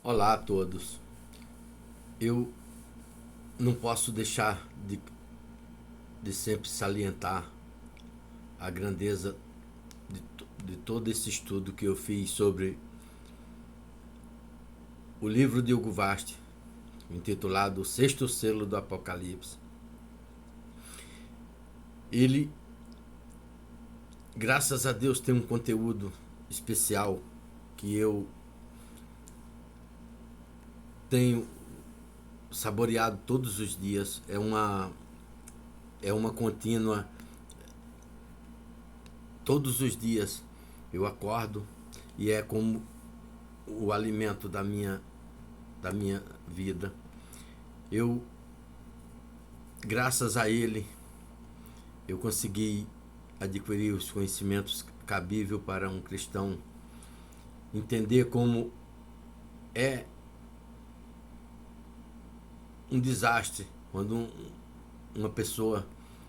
Olá a todos. Eu não posso deixar de sempre salientar a grandeza de todo esse estudo que eu fiz sobre o livro de Hugo Vast, intitulado O Sexto Selo do Apocalipse. Ele, graças a Deus, tem um conteúdo especial que eu tenho saboreado todos os dias. É uma contínua. Todos os dias eu acordo e é como o alimento da minha vida. Eu, graças a ele, eu consegui adquirir os conhecimentos cabíveis para um cristão entender como é um desastre quando uma pessoa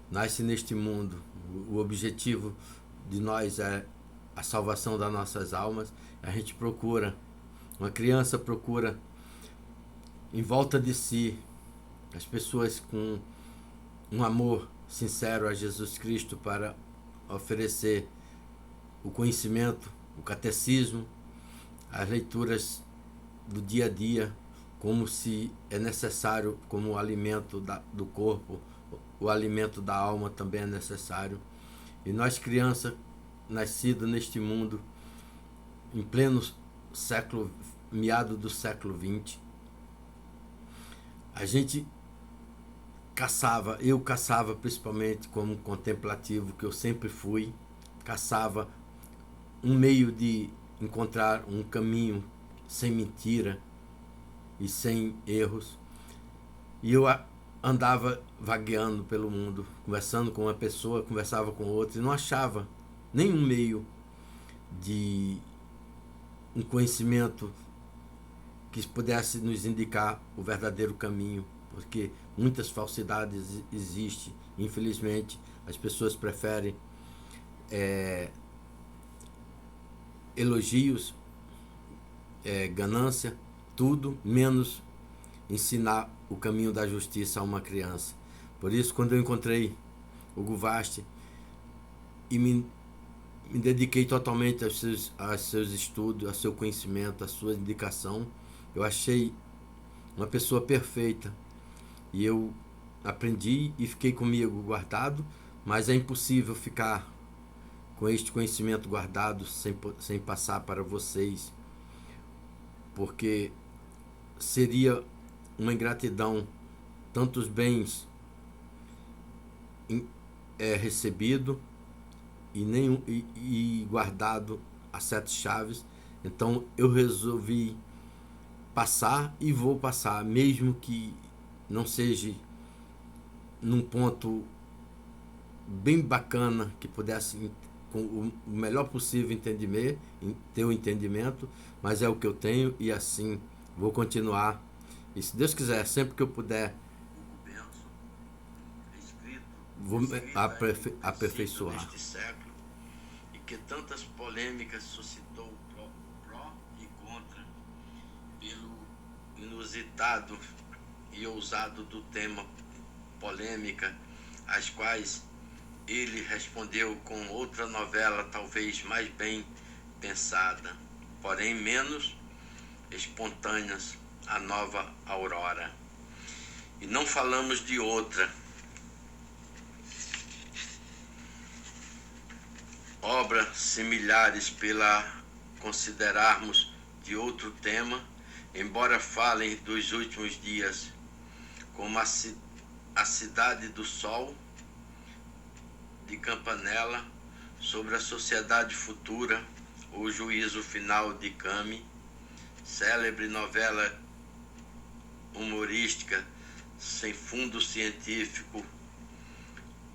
nasce neste mundo. O objetivo de nós é a salvação das nossas almas. A gente procura, uma criança procura em volta de si as pessoas com um amor sincero a Jesus Cristo para oferecer o conhecimento, o catecismo, as leituras do dia a dia, como se é necessário, como o alimento do corpo, o alimento da alma também é necessário. E nós, crianças, nascidos neste mundo, em pleno século, meado do século XX, a gente eu caçava principalmente como contemplativo, que eu sempre fui, caçava um meio de encontrar um caminho sem mentira e sem erros. E eu andava vagueando pelo mundo, conversando com uma pessoa, conversava com outra, e não achava nenhum meio de um conhecimento que pudesse nos indicar o verdadeiro caminho, porque muitas falsidades existem. Infelizmente, as pessoas preferem elogios, ganância, tudo menos ensinar o caminho da justiça a uma criança. Por isso, quando eu encontrei o Guvast e me dediquei totalmente aos seus estudos, ao seu conhecimento, à sua indicação, eu achei uma pessoa perfeita. E eu aprendi e fiquei comigo guardado, mas é impossível ficar com este conhecimento guardado sem passar para vocês, porque seria uma ingratidão tantos bens recebido e guardado a sete chaves. Então eu resolvi passar e vou passar, mesmo que não seja num ponto bem bacana, que pudesse com o melhor possível entender, ter o entendimento, mas é o que eu tenho e assim vou continuar. E se Deus quiser, sempre que eu puder, vou aperfeiçoar. Neste século, e que tantas polêmicas suscitou pró e contra, pelo inusitado e ousado do tema polêmica, às quais ele respondeu com outra novela talvez mais bem pensada, porém menos espontâneas, a nova Aurora. E não falamos de outra obra similares pela considerarmos de outro tema, embora falem dos últimos dias, como a Cidade do Sol, de Campanella, sobre a sociedade futura, o juízo final de Cami, célebre novela humorística sem fundo científico,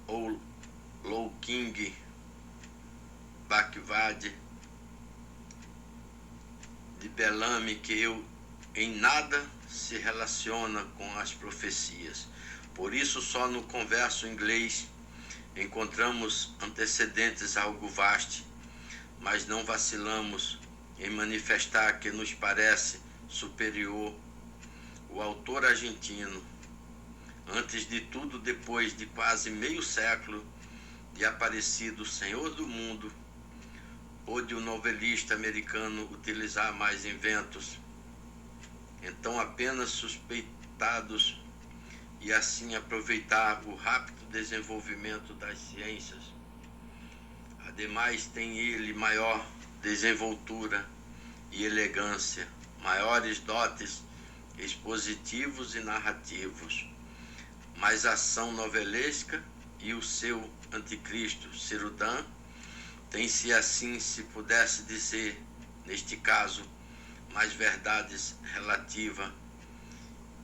ou Low King Backward de Bellamy, que em nada se relaciona com as profecias. Por isso, só no converso inglês encontramos antecedentes a algo vasto, mas não vacilamos em manifestar que nos parece superior, o autor argentino, antes de tudo, depois de quase meio século de aparecido Senhor do Mundo, pôde o novelista americano utilizar mais inventos, então apenas suspeitados, e assim aproveitar o rápido desenvolvimento das ciências. Ademais, tem ele maior desenvoltura e elegância, maiores dotes expositivos e narrativos, mais ação novelesca, e o seu anticristo, Cerudã, tem, se assim se pudesse dizer, neste caso, mais verdades relativa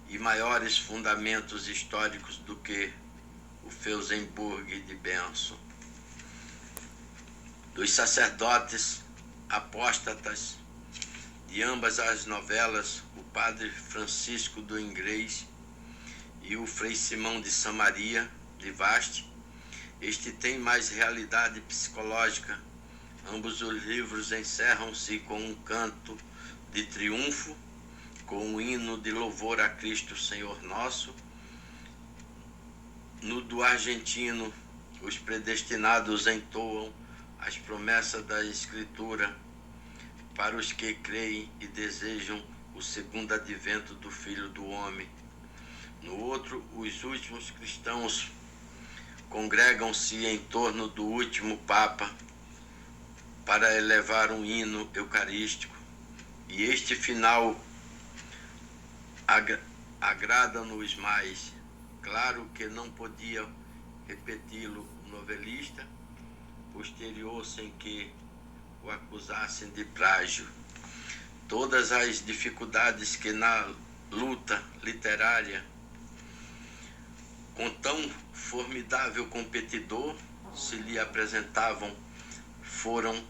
e maiores fundamentos históricos do que o Feusenburg de Benson. Dos sacerdotes apóstatas de ambas as novelas, o padre Francisco do Inglês e o Frei Simão de Samaria, de Vaste, este tem mais realidade psicológica. Ambos os livros encerram-se com um canto de triunfo, com um hino de louvor a Cristo Senhor nosso. No do argentino, os predestinados entoam as promessas da Escritura para os que creem e desejam o segundo advento do Filho do Homem. No outro, os últimos cristãos congregam-se em torno do último Papa para elevar um hino eucarístico, e este final agrada-nos mais. Claro que não podia repeti-lo o novelista posterior sem que o acusassem de plágio. Todas as dificuldades que na luta literária com tão formidável competidor se lhe apresentavam foram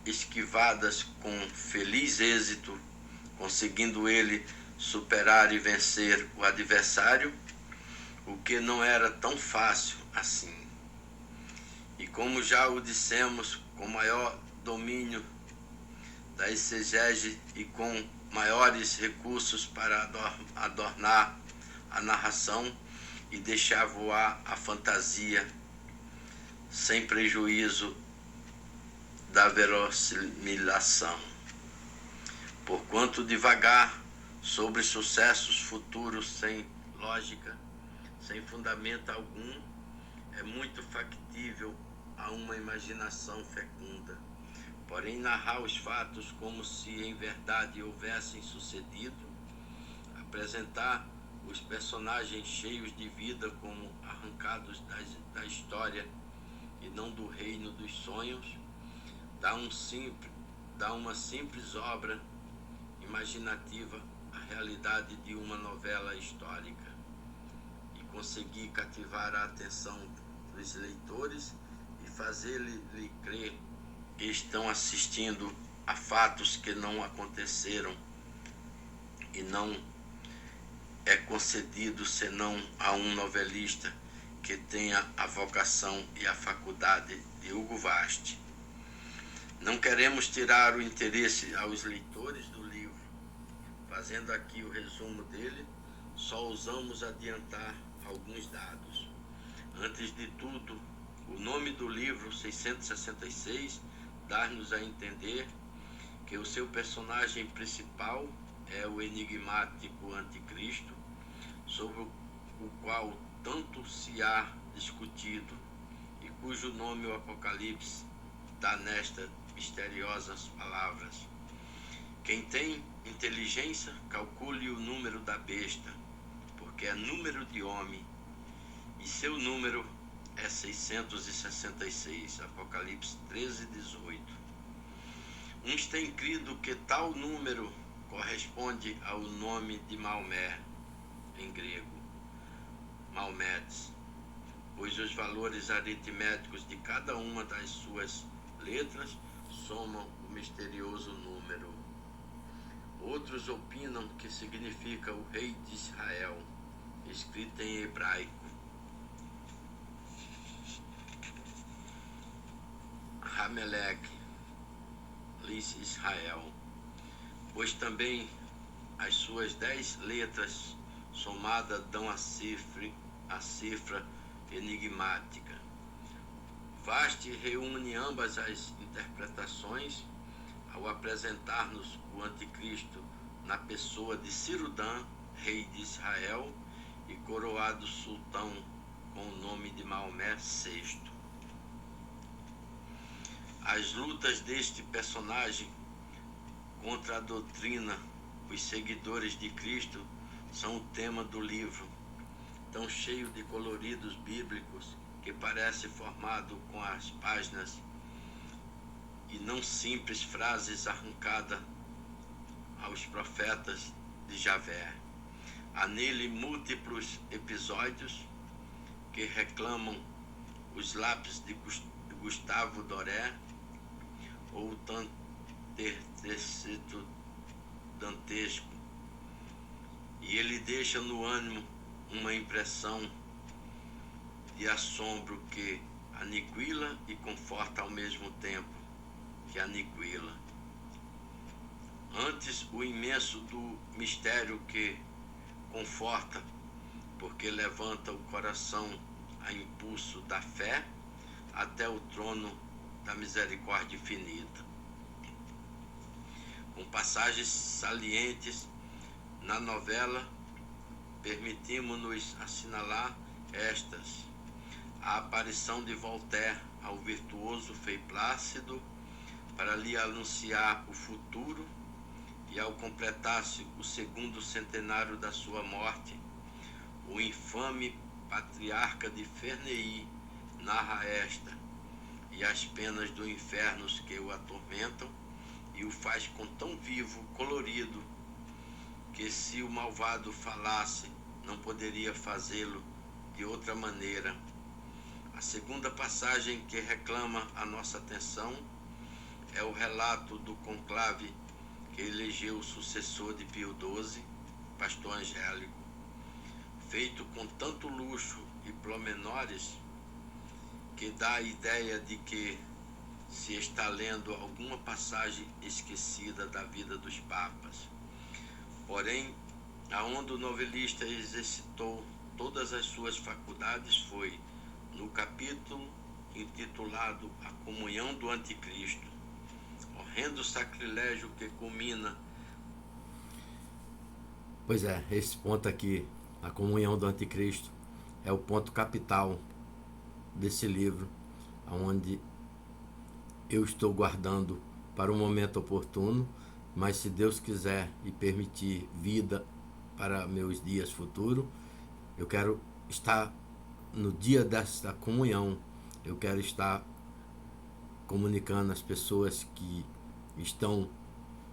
esquivadas com feliz êxito, conseguindo ele superar e vencer o adversário, o que não era tão fácil assim. E como já o dissemos, com maior domínio da exegese e com maiores recursos para adornar a narração e deixar voar a fantasia, sem prejuízo da verossimilação. Porquanto devagar sobre sucessos futuros sem lógica, sem fundamento algum, é muito factível a uma imaginação fecunda. Porém, narrar os fatos como se em verdade houvessem sucedido, apresentar os personagens cheios de vida como arrancados da história e não do reino dos sonhos, dá uma simples obra imaginativa à realidade de uma novela histórica, e conseguir cativar a atenção dos leitores e fazer-lhe crer que estão assistindo a fatos que não aconteceram, e não é concedido senão a um novelista que tenha a vocação e a faculdade de Hugo Vaste. Não queremos tirar o interesse aos leitores do livro. Fazendo aqui o resumo dele, só ousamos adiantar alguns dados. Antes de tudo, o nome do livro 666 dá-nos a entender que o seu personagem principal é o enigmático anticristo, sobre o qual tanto se há discutido e cujo nome o Apocalipse dá nestas misteriosas palavras: quem tem inteligência, calcule o número da besta, porque é número de homem, e seu número é 666, Apocalipse 13, 18. Uns têm crido que tal número corresponde ao nome de Maomé, em grego, Maomedes, pois os valores aritméticos de cada uma das suas letras somam o misterioso número. Outros opinam que significa o rei de Israel, escrito em hebraico. Hamelech, Lis Israel, pois também as suas 10 letras somadas dão a cifra enigmática. Vasti reúne ambas as interpretações ao apresentar-nos o anticristo na pessoa de Cirudã, rei de Israel, e coroado sultão com o nome de Maomé VI. As lutas deste personagem contra a doutrina, os seguidores de Cristo, são o tema do livro, tão cheio de coloridos bíblicos que parece formado com as páginas e não simples frases arrancadas aos profetas de Javé. Há nele múltiplos episódios que reclamam os lápis de Gustavo Doré ou o tecito dantesco, e ele deixa no ânimo uma impressão de assombro que aniquila e conforta ao mesmo tempo que aniquila. Antes, o imenso do mistério que conforta, porque levanta o coração a impulso da fé até o trono da misericórdia infinita. Com passagens salientes na novela, permitimos-nos assinalar estas: a aparição de Voltaire ao virtuoso Frei Plácido para lhe anunciar o futuro, e ao completar-se o 2º centenário da sua morte, o infame patriarca de Ferney narra esta e as penas do inferno que o atormentam, e o faz com tão vivo, colorido, que se o malvado falasse, não poderia fazê-lo de outra maneira. A segunda passagem que reclama a nossa atenção é o relato do conclave que elegeu o sucessor de Pio XII, pastor Angélico, feito com tanto luxo e pormenores que dá a ideia de que se está lendo alguma passagem esquecida da vida dos papas. Porém, aonde o novelista exercitou todas as suas faculdades foi no capítulo intitulado A Comunhão do Anticristo, horrendo sacrilégio que culmina. Pois é, esse ponto aqui, a comunhão do Anticristo, é o ponto capital desse livro, onde eu estou guardando para o momento oportuno, mas se Deus quiser e permitir vida para meus dias futuros, eu quero estar no dia desta comunhão, eu quero estar comunicando às pessoas que estão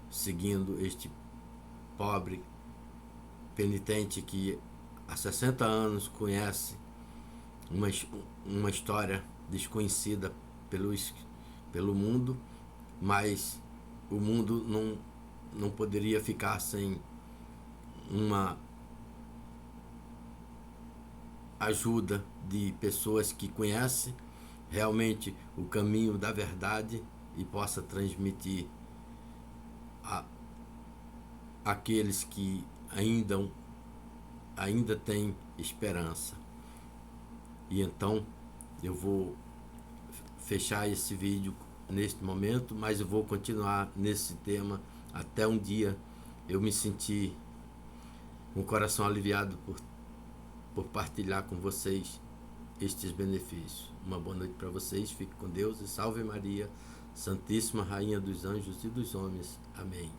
seguindo este pobre penitente que há 60 anos conhece uma história desconhecida pelo mundo, mas o mundo não poderia ficar sem uma ajuda de pessoas que conhecem realmente o caminho da verdade e possa transmitir àqueles que ainda têm esperança. E então eu vou fechar esse vídeo neste momento, mas eu vou continuar nesse tema até um dia eu me sentir com o coração aliviado por partilhar com vocês estes benefícios. Uma boa noite para vocês, fique com Deus e salve Maria, Santíssima Rainha dos Anjos e dos Homens. Amém.